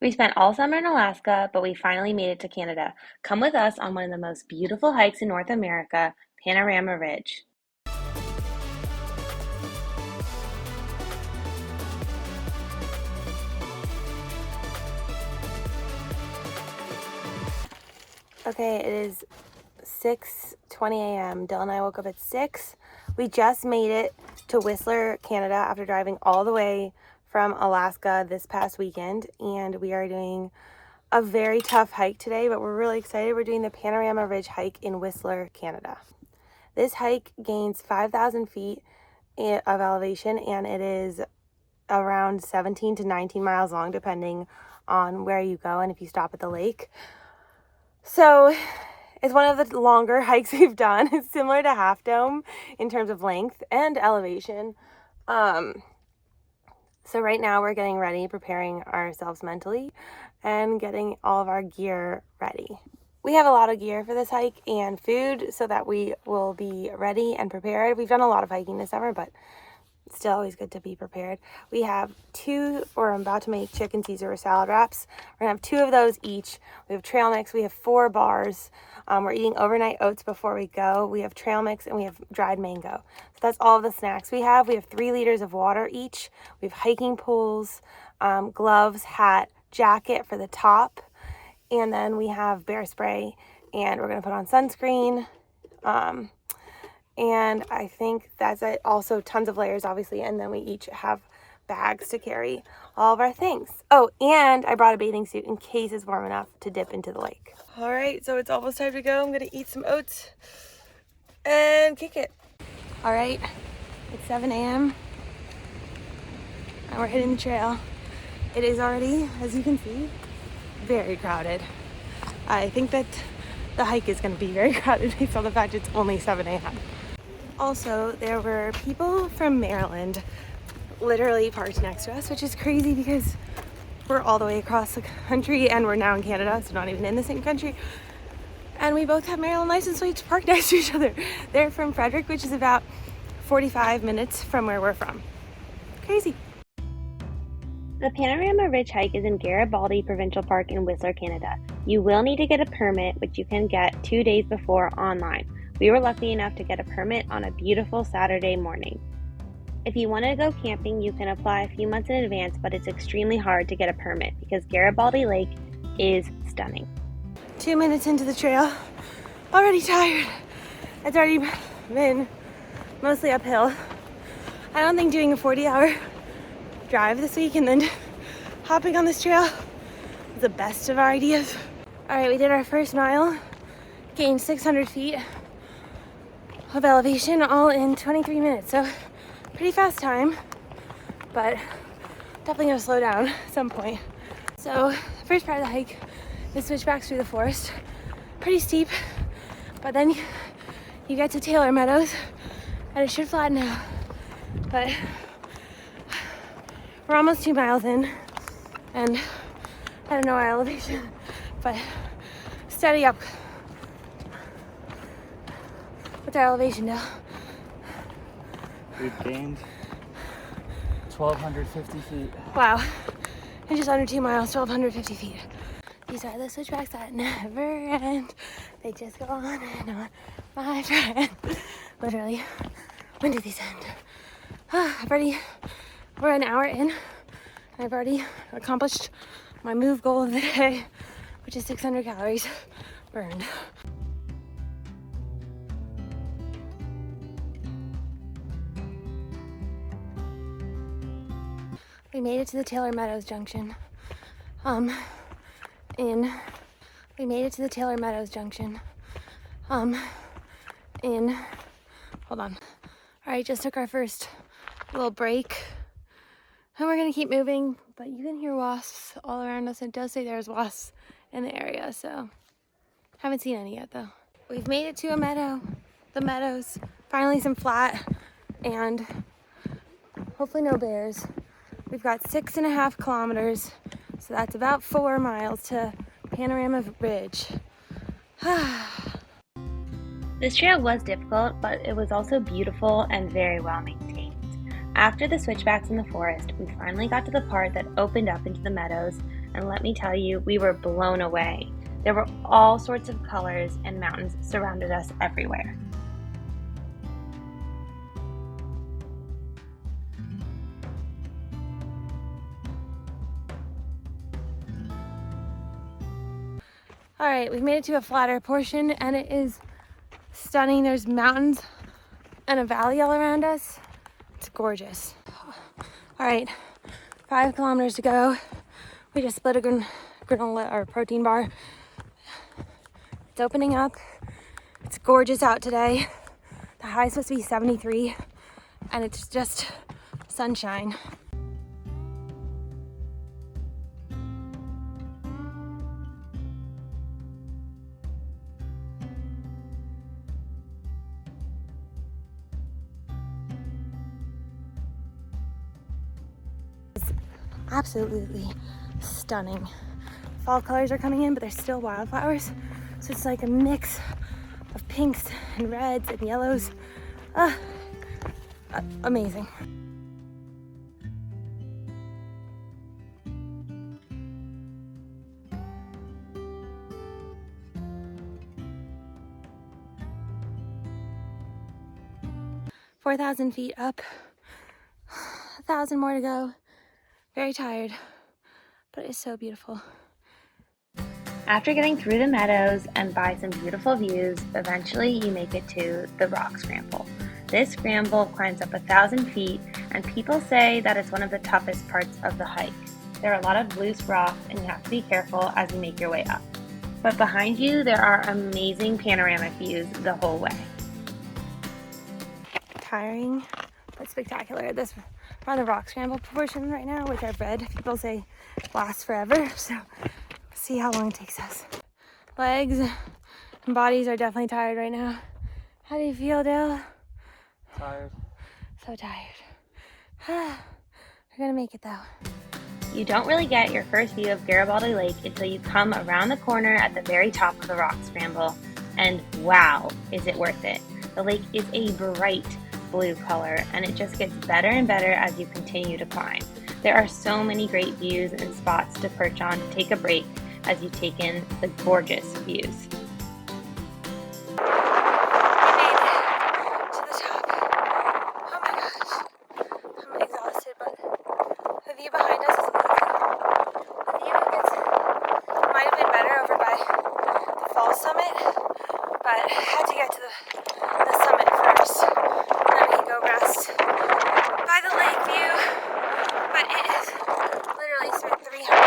We spent all summer in Alaska, but we finally made it to Canada. Come with us on one of the most beautiful hikes in North America, Panorama Ridge. Okay, it is 6:20 a.m. Dylan and I woke up at 6. We just made it to Whistler, Canada after driving all the way from Alaska this past weekend, and we are doing a very tough hike today, but we're really excited. We're doing the Panorama Ridge hike in Whistler, Canada. This hike gains 5,000 feet of elevation, and it is around 17 to 19 miles long, depending on where you go and if you stop at the lake. So it's one of the longer hikes we've done. It's similar to Half Dome in terms of length and elevation. So right now we're getting ready, preparing ourselves mentally and getting all of our gear ready. We have a lot of gear for this hike and food so that we will be ready and prepared. We've done a lot of hiking this summer, but it's still always good to be prepared. We have I'm about to make chicken Caesar salad wraps. We're gonna have 2 of those each. We have trail mix, we have 4 bars. We're eating overnight oats before we go. We have trail mix and we have dried mango. So that's all of the snacks we have. We have 3 liters of water each. We have hiking poles, gloves, hat, jacket for the top. And then we have bear spray, and we're gonna put on sunscreen. And I think that's it. Also tons of layers, obviously, and then we each have bags to carry all of our things. Oh, and I brought a bathing suit in case it's warm enough to dip into the lake. All right, so it's almost time to go. I'm gonna eat some oats and kick it. All right, it's 7 a.m. and we're hitting the trail. It is already, as you can see, very crowded. I think that the hike is gonna be very crowded based on the fact it's only 7 a.m. Also, there were people from Maryland literally parked next to us, which is crazy because we're all the way across the country and we're now in Canada, so not even in the same country. And we both have Maryland license plates parked next to each other. They're from Frederick, which is about 45 minutes from where we're from. Crazy. The Panorama Ridge hike is in Garibaldi Provincial Park in Whistler, Canada. You will need to get a permit, which you can get 2 days before online. We were lucky enough to get a permit on a beautiful Saturday morning. If you want to go camping, you can apply a few months in advance, but it's extremely hard to get a permit because Garibaldi Lake is stunning. 2 minutes into the trail, already tired. It's already been mostly uphill. I don't think doing a 40-hour drive this week and then hopping on this trail is the best of our ideas. All right, we did our first mile, gained 600 feet of elevation all in 23 minutes. So pretty fast time, but definitely gonna slow down at some point. So the first part of the hike is switchbacks through the forest. Pretty steep, but then you get to Taylor Meadows and it should flatten out. But we're almost 2 miles in and I don't know our elevation, but steady up. What's our elevation now? We've gained 1,250 feet. Wow, in just under 2 miles, 1,250 feet. These are the switchbacks that never end. They just go on and on, my friend. Literally, when do these end? We're an hour in, and I've already accomplished my move goal of the day, which is 600 calories burned. We made it to the Taylor Meadows junction. We made it to the Taylor Meadows junction. Hold on. All right, just took our first little break. And we're gonna keep moving, but you can hear wasps all around us. It does say there's wasps in the area, so haven't seen any yet though. We've made it to a meadow, the Meadows. Finally some flat and hopefully no bears. We've got 6.5 kilometers, so that's about 4 miles to Panorama Ridge. This trail was difficult, but it was also beautiful and very well maintained. After the switchbacks in the forest, we finally got to the part that opened up into the meadows, and let me tell you, we were blown away. There were all sorts of colors and mountains surrounded us everywhere. All right, we've made it to a flatter portion and it is stunning. There's mountains and a valley all around us. It's gorgeous. All right, 5 kilometers to go. We just split a granola or protein bar. It's opening up. It's gorgeous out today. The high is supposed to be 73 and it's just sunshine. Absolutely stunning. Fall colors are coming in, but there's still wildflowers. So it's like a mix of pinks and reds and yellows. Amazing. "4,000 feet up, 1,000 more to go." Very tired, but it's so beautiful. After getting through the meadows and by some beautiful views, eventually you make it to the rock scramble. This scramble climbs up 1,000 feet, and people say that it's one of the toughest parts of the hike. There are a lot of loose rocks, and you have to be careful as you make your way up. But behind you, there are amazing panoramic views the whole way. Tiring, but spectacular. We're on the rock scramble portion right now, which I've read people say lasts forever, so we'll see how long it takes us. Legs and bodies are definitely tired right now. How do you feel, Dale? Tired. So tired. We're gonna make it though. You don't really get your first view of Garibaldi Lake until you come around the corner at the very top of the rock scramble, and wow, is it worth it. The lake is a bright blue color, and it just gets better and better as you continue to climb. There are so many great views and spots to perch on to take a break as you take in the gorgeous views. We made it to the top. Oh my gosh. I'm exhausted, but the view behind us is amazing. The view might have been better over by the fall summit, but I had to get to the summit first. Then we can go rest by the lake view, but it is literally 300.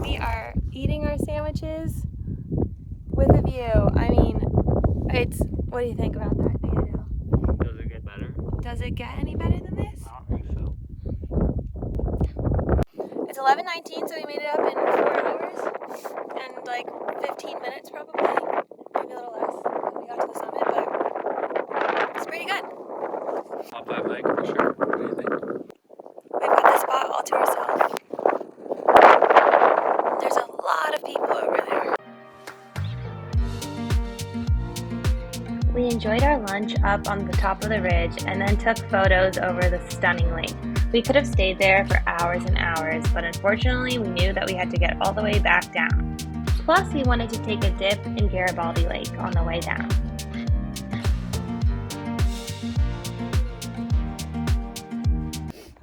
We are eating our sandwiches with a view. I mean, what do you think about that, Meadows? Does it get better? Does it get any better than this? I don't think so. It's 11:19, so we made it up in 4 hours and like 15 minutes probably, maybe a little less when we got to the summit, but it's pretty good. Up that lake for sure. What do you think? We've got this spot all to ourselves. There's a lot of people over there. We enjoyed our lunch up on the top of the ridge and then took photos over the stunning lake. We could have stayed there for hours and hours, but unfortunately we knew that we had to get all the way back down. Plus, we wanted to take a dip in Garibaldi Lake on the way down.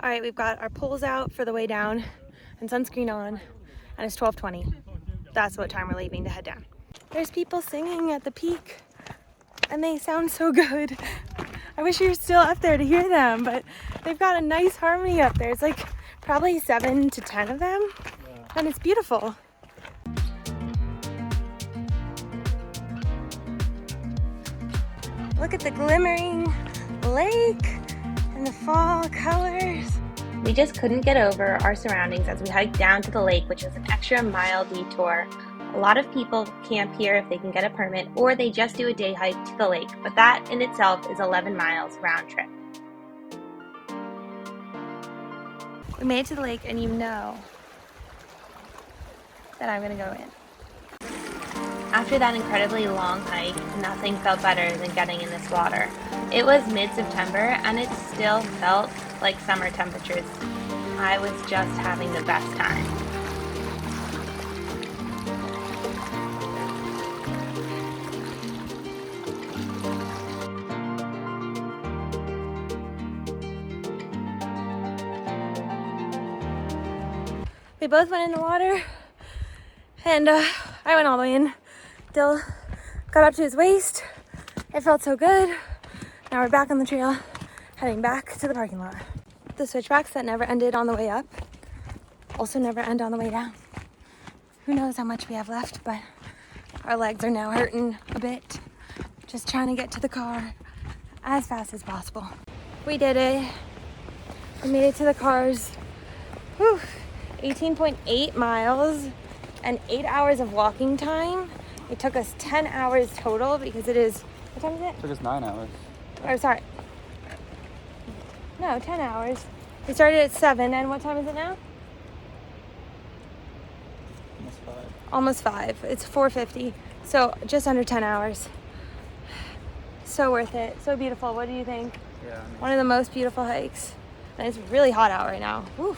All right, we've got our poles out for the way down and sunscreen on, and it's 12:20. That's what time we're leaving to head down. There's people singing at the peak, and they sound so good. I wish you were still up there to hear them, but they've got a nice harmony up there. It's like probably 7 to 10 of them, and it's beautiful. Look at the glimmering lake and the fall colors. We just couldn't get over our surroundings as we hiked down to the lake, which was an extra mile detour. A lot of people camp here if they can get a permit, or they just do a day hike to the lake, but that in itself is 11 miles round trip. We made it to the lake, and you know that I'm gonna go in. After that incredibly long hike, nothing felt better than getting in this water. It was mid-September, and it still felt like summer temperatures. I was just having the best time. We both went in the water, and I went all the way in. Dill got up to his waist. It felt so good. Now we're back on the trail, heading back to the parking lot. The switchbacks that never ended on the way up also never end on the way down. Who knows how much we have left, but our legs are now hurting a bit. Just trying to get to the car as fast as possible. We did it. We made it to the cars. Whew. 18.8 miles and 8 hours of walking time. It took us 10 hours total because it is, what time is it? It took us 9 hours. Or sorry. No, 10 hours. We started at 7, and what time is it now? Almost 5. Almost 5. It's 4:50. So just under 10 hours. So worth it. So beautiful. What do you think? Yeah. One of the most beautiful hikes. And it's really hot out right now. Whew.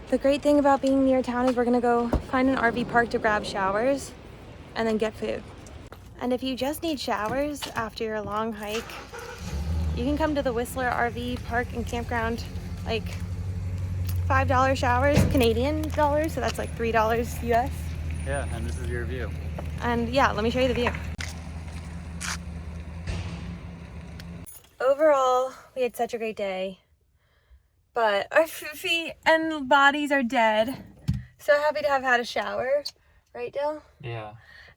The great thing about being near town is we're gonna go find an RV park to grab showers and then get food. And if you just need showers after your long hike, you can come to the Whistler RV Park and Campground, like $5 showers, Canadian dollars, so that's like $3 US. Yeah, and this is your view. And yeah, let me show you the view. Overall, we had such a great day, but our feet and bodies are dead. So happy to have had a shower, right, Dill? Yeah.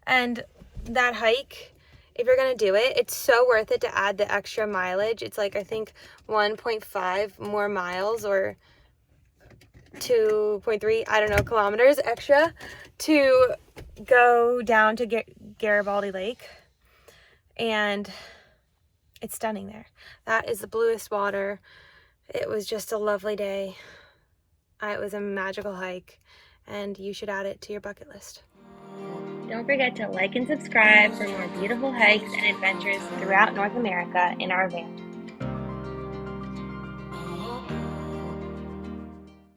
And that hike, if you're gonna do it, it's so worth it to add the extra mileage. It's like, I think 1.5 more miles or 2.3, I don't know, kilometers extra to go down to Garibaldi Lake. And it's stunning there. That is the bluest water. It was just a lovely day. It was a magical hike, and you should add it to your bucket list. Don't forget to like and subscribe for more beautiful hikes and adventures throughout North America in our van.